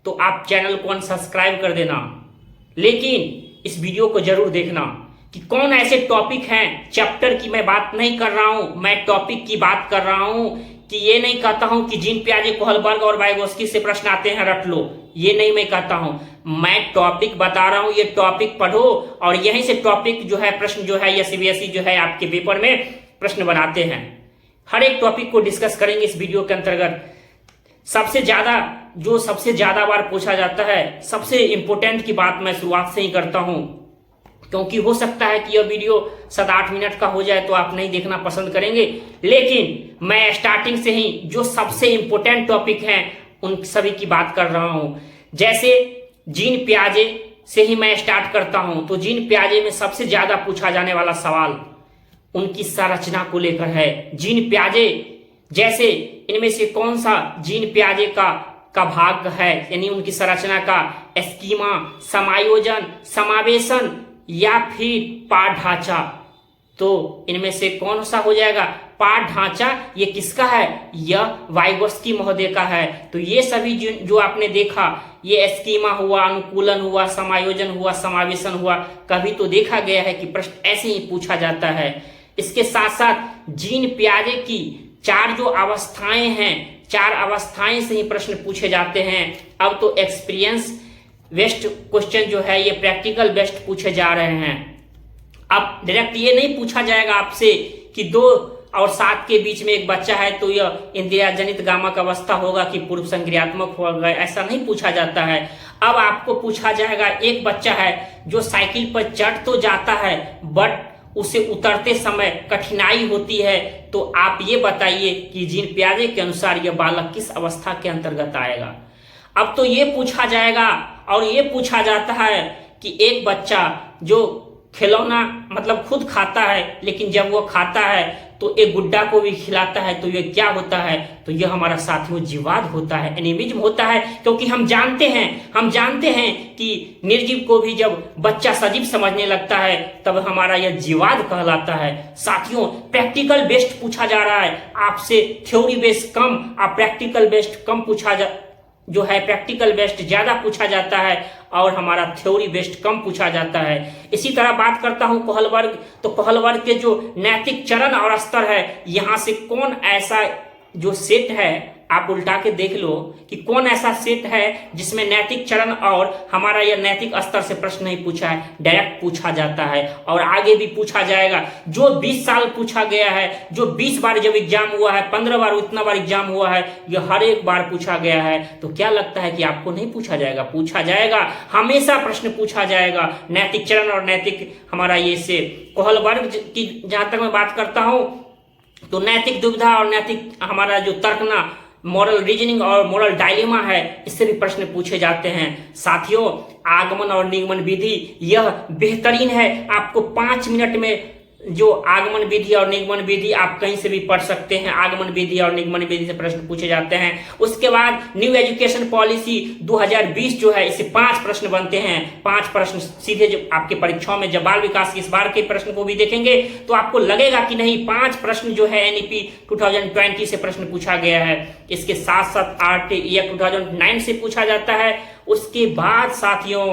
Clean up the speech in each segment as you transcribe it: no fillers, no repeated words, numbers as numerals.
तो आप चैनल को अनसब्सक्राइब कर देना, लेकिन इस वीडियो को जरूर देखना कि कौन ऐसे टॉपिक हैं। चैप्टर की मैं बात नहीं कर रहा हूं, मैं टॉपिक की बात कर रहा हूं कि ये नहीं कहता हूं कि जीन पियाजे, कोहलबर्ग और वाइगोत्स्की से प्रश्न आते हैं रट लो, ये नहीं मैं कहता हूं। मैं टॉपिक बता रहा हूं, ये टॉपिक पढ़ो और यहीं से टॉपिक जो है, प्रश्न जो है, या सीबीएसई जो है आपके पेपर में प्रश्न बनाते हैं। हर एक टॉपिक को डिस्कस करेंगे इस वीडियो के अंतर्गत। सबसे ज्यादा बार पूछा जाता है, सबसे इंपॉर्टेंट की बात मैं शुरुआत से ही करता हूं, क्योंकि हो सकता है कि यह वीडियो 7-8 मिनट का हो जाए तो आप नहीं देखना पसंद करेंगे, लेकिन मैं स्टार्टिंग से ही जो सबसे इंपॉर्टेंट टॉपिक हैं उन सभी की बात कर रहा हूं। जैसे जीन पियाजे से ही मैं स्टार्ट करता हूं, तो जीन पियाजे में सबसे ज्यादा पूछा जाने वाला सवाल उनकी संरचना को लेकर है। जीन पियाजे जैसे इनमें से कौन सा जीन पियाजे का भाग है, यानी उनकी संरचना का स्कीमा, समायोजन, समावेशन या फिर पाठ ढांचा, तो इनमें से कौन सा हो जाएगा? पाठ ढांचा। ये किसका है? यह वाइगोत्स्की महोदय का है। तो ये सभी जो आपने देखा, ये स्कीमा हुआ, अनुकूलन हुआ, समायोजन हुआ, समावेशन हुआ, कभी तो देखा गया है कि प्रश्न ऐसे ही पूछा जाता है। इसके साथ साथ जीन पियाजे की 4 जो अवस्थाएं हैं, 4 अवस्थाएं से ही प्रश्न पूछे जाते हैं। अब तो एक्सपीरियंस बेस्ड क्वेश्चन जो है, ये प्रैक्टिकल बेस्ड पूछे जा रहे हैं। अब डायरेक्ट ये नहीं पूछा जाएगा आपसे कि 2 और 7 के बीच में एक बच्चा है तो यह इंद्रिया जनित गामक अवस्था होगा कि पूर्व संक्रियात्मक होगा, ऐसा नहीं पूछा जाता है। अब आपको पूछा जाएगा, एक बच्चा है जो साइकिल पर चढ़ तो जाता है बट उसे उतरते समय कठिनाई होती है, तो आप ये बताइए कि जीन पियाजे के अनुसार यह बालक किस अवस्था के अंतर्गत आएगा। अब तो ये पूछा जाएगा, और ये पूछा जाता है कि एक बच्चा जो खिलौना मतलब खुद खाता है, लेकिन जब वो खाता है तो एक गुड्डा को भी खिलाता है, तो ये क्या होता है? तो यह हमारा साथियों जीवाद होता है, एनिमिज्म होता है। क्योंकि हम जानते हैं कि निर्जीव को भी जब बच्चा सजीव समझने लगता है तब हमारा यह जीवाद कहलाता है। साथियों, प्रैक्टिकल बेस्ड पूछा जा रहा है आपसे, थ्योरी बेस्ड कम और प्रैक्टिकल बेस्ड कम जो है, प्रैक्टिकल बेस्ड ज्यादा पूछा जाता है और हमारा थ्योरी बेस्ड कम पूछा जाता है। इसी तरह बात करता हूं कोहलबर्ग, तो कोहलबर्ग के जो नैतिक चरण और स्तर है, यहां से कौन ऐसा जो सेट है, आप उल्टा के देख लो कि कौन ऐसा सेट है जिसमें नैतिक चरण और हमारा यह नैतिक स्तर से प्रश्न नहीं पूछा है, डायरेक्ट पूछा जाता है और आगे भी पूछा जाएगा। जो 20 साल पूछा गया है, जो 20 बार जब एग्जाम हुआ है, 15 बार इतना बार एग्जाम हुआ है, यह हर एक बार पूछा गया है। तो क्या लगता है कि आपको नहीं पूछा जाएगा? पूछा जाएगा, हमेशा प्रश्न पूछा जाएगा। नैतिक चरण और नैतिक हमारा ये से कोहलबर्ग की जहां तक मैं बात करता हूं, तो नैतिक दुविधा और नैतिक हमारा जो तर्कना, मॉरल रीजनिंग और मॉरल डायलेमा है, इससे भी प्रश्न पूछे जाते हैं। साथियों, आगमन और निगमन विधि यह बेहतरीन है। आपको 5 मिनट में जो आगमन विधि और निगमन विधि आप कहीं से भी पढ़ सकते हैं। आगमन विधि और निगमन विधि से प्रश्न पूछे जाते हैं। उसके बाद न्यू एजुकेशन पॉलिसी 2020 जो है, इससे 5 प्रश्न बनते हैं। 5 प्रश्न सीधे जो आपके परीक्षाओं में, जब बाल विकास की इस बार के प्रश्न को भी देखेंगे तो आपको लगेगा कि नहीं, 5 प्रश्न जो है एनईपी 2020 से प्रश्न पूछा गया है। इसके साथ साथ आरटीईएफ 2009 से पूछा जाता है। उसके बाद साथियों,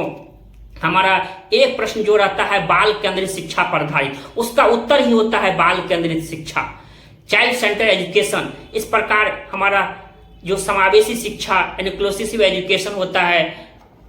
हमारा एक प्रश्न जो रहता है बाल केंद्रित शिक्षा पर आधारित, उसका उत्तर ही होता है बाल केंद्रित शिक्षा, चाइल्ड सेंटर एजुकेशन। इस प्रकार हमारा जो समावेशी शिक्षा, इंक्लूसिव एजुकेशन होता है।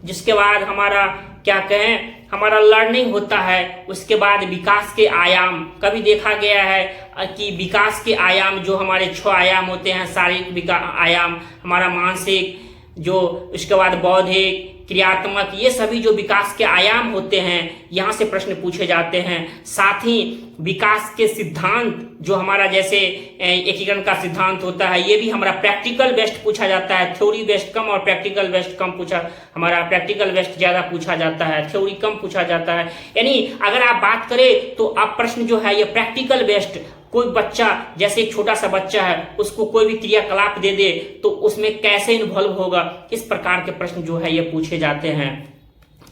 जिसके बाद हमारा क्या कहें, हमारा लर्निंग होता है। उसके बाद विकास के आयाम, कभी देखा गया है कि विकास के आयाम जो हमारे 6 आयाम होते हैं, शारीरिक आयाम, हमारा मानसिक, जो उसके बाद बौद्धिक, क्रियात्मक, ये सभी जो विकास के आयाम होते हैं, यहाँ से प्रश्न पूछे जाते हैं। साथ ही विकास के सिद्धांत जो हमारा जैसे एकीकरण का सिद्धांत होता है, ये भी हमारा प्रैक्टिकल बेस्ड पूछा जाता है। थ्योरी बेस्ड कम और प्रैक्टिकल बेस्ड कम पूछा, हमारा प्रैक्टिकल बेस्ड ज्यादा पूछा जाता है, थ्योरी कम पूछा जाता है। यानी अगर आप बात करें तो आप प्रश्न जो है ये प्रैक्टिकल बेस्ड, कोई बच्चा जैसे एक छोटा सा बच्चा है, उसको कोई भी क्रियाकलाप दे दे तो उसमें कैसे इन्वॉल्व होगा, इस प्रकार के प्रश्न जो है ये पूछे जाते हैं।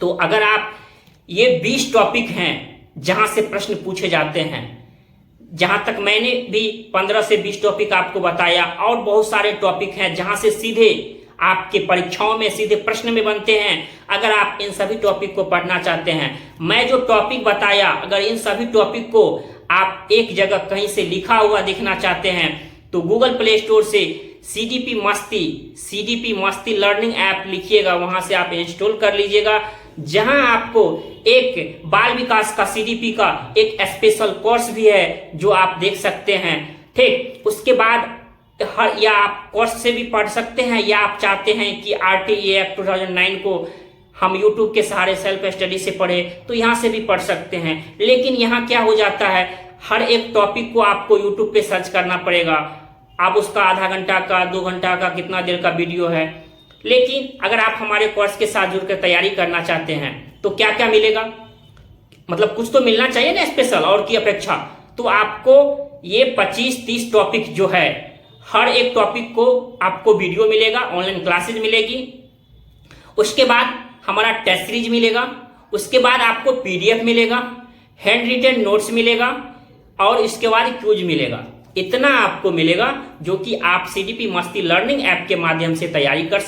तो अगर आप ये 20 टॉपिक हैं जहां से प्रश्न पूछे जाते हैं, जहां तक मैंने भी 15 से 20 टॉपिक आपको बताया, और बहुत सारे टॉपिक हैं जहां से सीधे आपके परीक्षाओं में सीधे प्रश्न में बनते हैं। अगर आप इन सभी टॉपिक को पढ़ना चाहते हैं, मैं जो टॉपिक बताया, अगर इन सभी टॉपिक को आप एक जगह कहीं से लिखा हुआ देखना चाहते हैं तो गूगल प्ले स्टोर से सीडीपी मस्ती लर्निंग ऐप लिखिएगा, वहां से आप इंस्टॉल कर लीजिएगा, जहां आपको एक बाल विकास का सीडीपी का एक स्पेशल कोर्स भी है जो आप देख सकते हैं। ठीक, उसके बाद या आप कोर्स से भी पढ़ सकते हैं, या आप चाहते हैं कि RTE एक्ट 2009 को हम YouTube के सहारे सेल्फ स्टडी से पढ़े तो यहाँ से भी पढ़ सकते हैं। लेकिन यहाँ क्या हो जाता है, हर एक टॉपिक को आपको YouTube पे सर्च करना पड़ेगा। आप उसका आधा घंटा का, 2 घंटा का, कितना देर का वीडियो है। लेकिन अगर आप हमारे कोर्स के साथ जुड़कर तैयारी करना चाहते हैं तो क्या क्या मिलेगा, मतलब कुछ तो मिलना चाहिए ना स्पेशल और की अपेक्षा। तो आपको ये 25-30 टॉपिक जो है, हर एक टॉपिक को आपको वीडियो मिलेगा, ऑनलाइन क्लासेज मिलेगी, उसके बाद हमारा टेस्ट सीरीज मिलेगा, उसके बाद आपको PDF मिलेगा, हैंड रिटन नोट्स मिलेगा और इसके बाद क्यूज मिलेगा। इतना आपको मिलेगा जो कि आप सीडीपी मस्ती लर्निंग ऐप के माध्यम से तैयारी कर